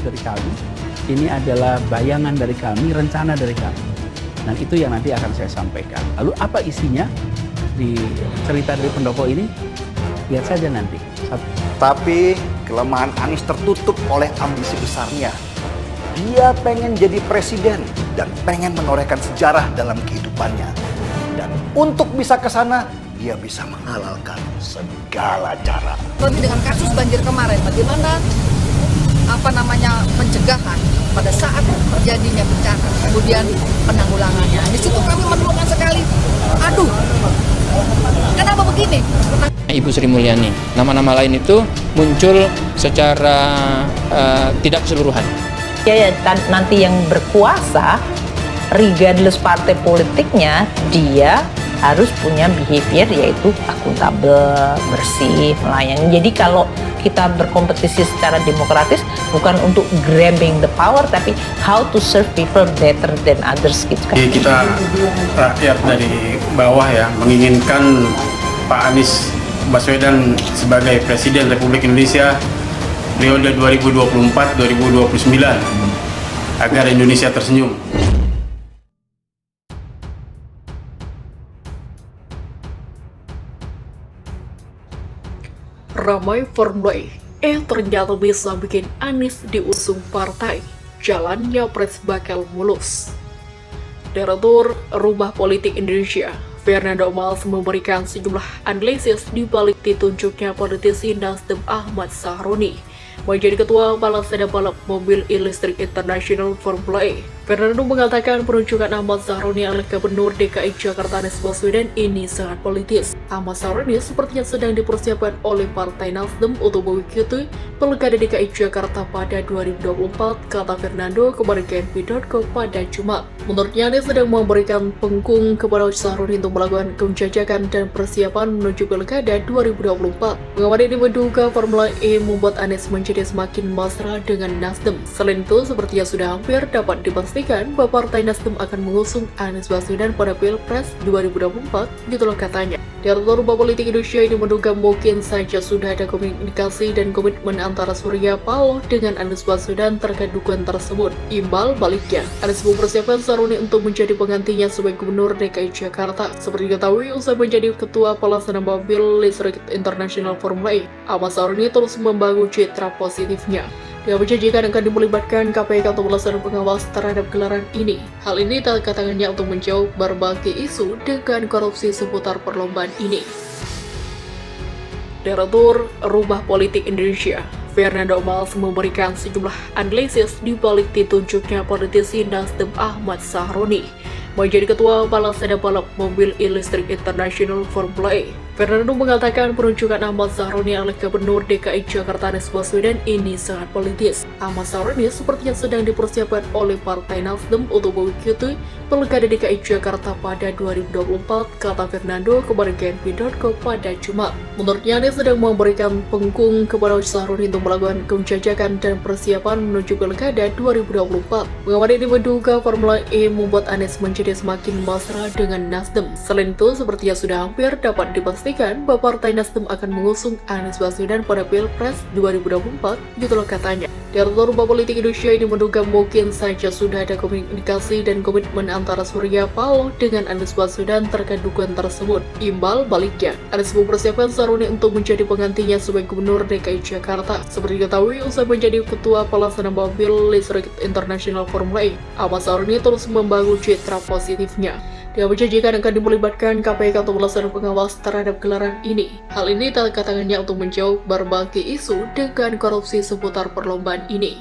dari kami, ini adalah bayangan dari kami, rencana dari kami. Dan itu yang nanti akan saya sampaikan. Lalu apa isinya di cerita dari pendopo ini? Lihat saja nanti. Tapi kelemahan Anies tertutup oleh ambisi besarnya. Dia pengen jadi presiden dan pengen menorehkan sejarah dalam kehidupannya. Dan untuk bisa ke sana, dia bisa menghalalkan segala cara. Tapi dengan kasus banjir kemarin, bagaimana pencegahan pada saat terjadinya bencana, kemudian penanggulangannya. Di situ kami menemukan sekali, aduh, kenapa begini? Ibu Sri Mulyani, nama-nama lain itu muncul secara tidak keseluruhan. Ya, nanti yang berkuasa, regardless partai politiknya, dia harus punya behavior yaitu akuntabel, bersih, melayani. Jadi kalau kita berkompetisi secara demokratis bukan untuk grabbing the power, tapi how to serve people better than others gitu kan. Kita rakyat dari bawah ya menginginkan Pak Anies Baswedan sebagai Presiden Republik Indonesia periode 2024-2029 agar Indonesia tersenyum. Ramai Formula E, ternyata bisa bikin Anies diusung partai. Jalannya pres bakal mulus. Direktur Rumah Politik Indonesia, Fernando Mals, memberikan sejumlah analisis di balik ditunjuknya politisi Nasdem Ahmad Sahroni menjadi ketua pelaksana balap mobil listrik internasional Formula E. Fernando mengatakan penunjukan Ahmad Sahroni oleh Gubernur DKI Jakarta Anies Baswedan ini sangat politis. Ahmad Sahroni sepertinya sedang dipersiapkan oleh Partai Nasdem untuk mengikuti Pilkada DKI Jakarta pada 2024, kata Fernando kepada KNP.co pada Jumat. Menurutnya, Anies sedang memberikan penggung kepada Sahroni untuk melakukan penjajakan dan persiapan menuju Pilkada 2024. Pengamat ini menduga Formula E membuat Anies menjadi semakin mesra dengan Nasdem. Selain itu, sepertinya sudah hampir dapat dipastikan bahwa Partai Nasdem akan mengusung Anies Baswedan pada Pilpres 2024, gitulah katanya. Direktur Rumah Politik Indonesia ini menduga mungkin saja sudah ada komunikasi dan komitmen antara Surya Paloh dengan Anies Baswedan terkait dukungan tersebut. Imbal baliknya, Anies mempersiapkan Sahroni untuk menjadi penggantinya sebagai Gubernur DKI Jakarta. Seperti diketahui, usai menjadi ketua pelaksana mobil listrik internasional Formula E, Ahmad Sahroni terus membangun citra positifnya. Dia berjanjikan akan melibatkan KPK untuk melaksanakan pengawas terhadap gelaran ini. Hal ini tangannya untuk menjawab berbagai isu dengan korupsi seputar perlombaan ini. Direktur Rumah Politik Indonesia, Fernando Mals, memberikan sejumlah analisis di balik ditunjuknya politisi Nasdem Ahmad Sahroni menjadi ketua pelaksana balap mobil listrik internasional Formula E. Fernando mengatakan penunjukan Ahmad Sahroni oleh Gubernur DKI Jakarta Anies Baswedan ini sangat politis. Ahmad Sahroni sepertinya sedang dipersiapkan oleh Partai Nasdem untuk mengikuti Pilkada DKI Jakarta pada 2024, kata Fernando kepada KNP.co pada Jumat. Menurutnya, Anies sedang memberikan penggung kepada Sahroni untuk melakukan penjajakan dan persiapan menuju Pilkada 2024. Pengamat ini menduga Formula E membuat Anies menjadi semakin mesra dengan Nasdem. Selain itu, sepertinya sudah hampir dapat dipastikan bahwa Partai Nasdem akan mengusung Anies Baswedan pada Pilpres 2024, gitulah katanya. Direktur Rumah Politik Indonesia ini menduga mungkin saja sudah ada komunikasi dan komitmen antara Surya Paloh dengan Anies Baswedan terkait dukungan tersebut. Imbal baliknya, Anies mempersiapkan Sahroni untuk menjadi penggantinya sebagai Gubernur DKI Jakarta. Seperti diketahui, usai menjadi ketua pelaksana mobil listrik internasional Formula E, Ahmad Sahroni terus membangun citra positifnya. Dia berjanjikan akan melibatkan KPK untuk melaksanakan pengawas terhadap gelaran ini. Hal ini tangannya untuk menjawab berbagai isu dengan korupsi seputar perlombaan ini.